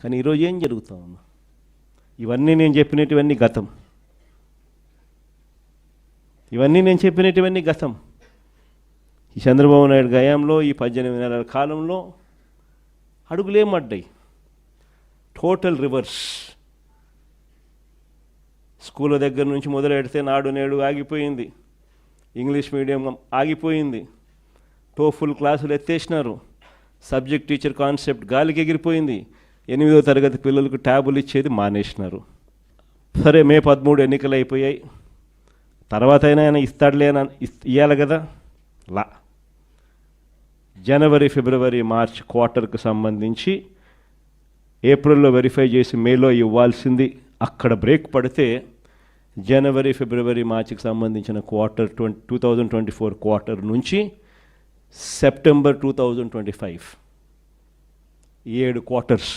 కానీ ఈరోజు ఏం జరుగుతామమ్మా? ఇవన్నీ నేను చెప్పినటువన్నీ గతం. ఈ చంద్రబాబు నాయుడు గయాంలో ఈ 18 నెలల కాలంలో అడుగులేమడ్డాయి. Total reverse. స్కూళ్ళ దగ్గర నుంచి మొదలెడితే నాడు నేడు ఆగిపోయింది, ఇంగ్లీష్ మీడియం ఆగిపోయింది, టోఫుల్ క్లాసులు ఎత్తేసినారు, సబ్జెక్ట్ టీచర్ కాన్సెప్ట్ గాలికి ఎగిరిపోయింది, 8వ తరగతి పిల్లలకు ట్యాబులు ఇచ్చేది మానేసినారు. సరే, మే 13 ఎన్నికలు అయిపోయాయి, తర్వాత అయినా ఆయన ఇస్తాడులే అని ఇవ్వాలి కదా. లా జనవరి, ఫిబ్రవరి, మార్చ్ క్వార్టర్కి సంబంధించి ఏప్రిల్లో వెరిఫై చేసి మేలో ఇవ్వాల్సింది అక్కడ బ్రేక్ పడితే జనవరి, ఫిబ్రవరి, మార్చికి సంబంధించిన క్వార్టర్ 2024 క్వార్టర్ నుంచి సెప్టెంబర్ 2025 7 క్వార్టర్స్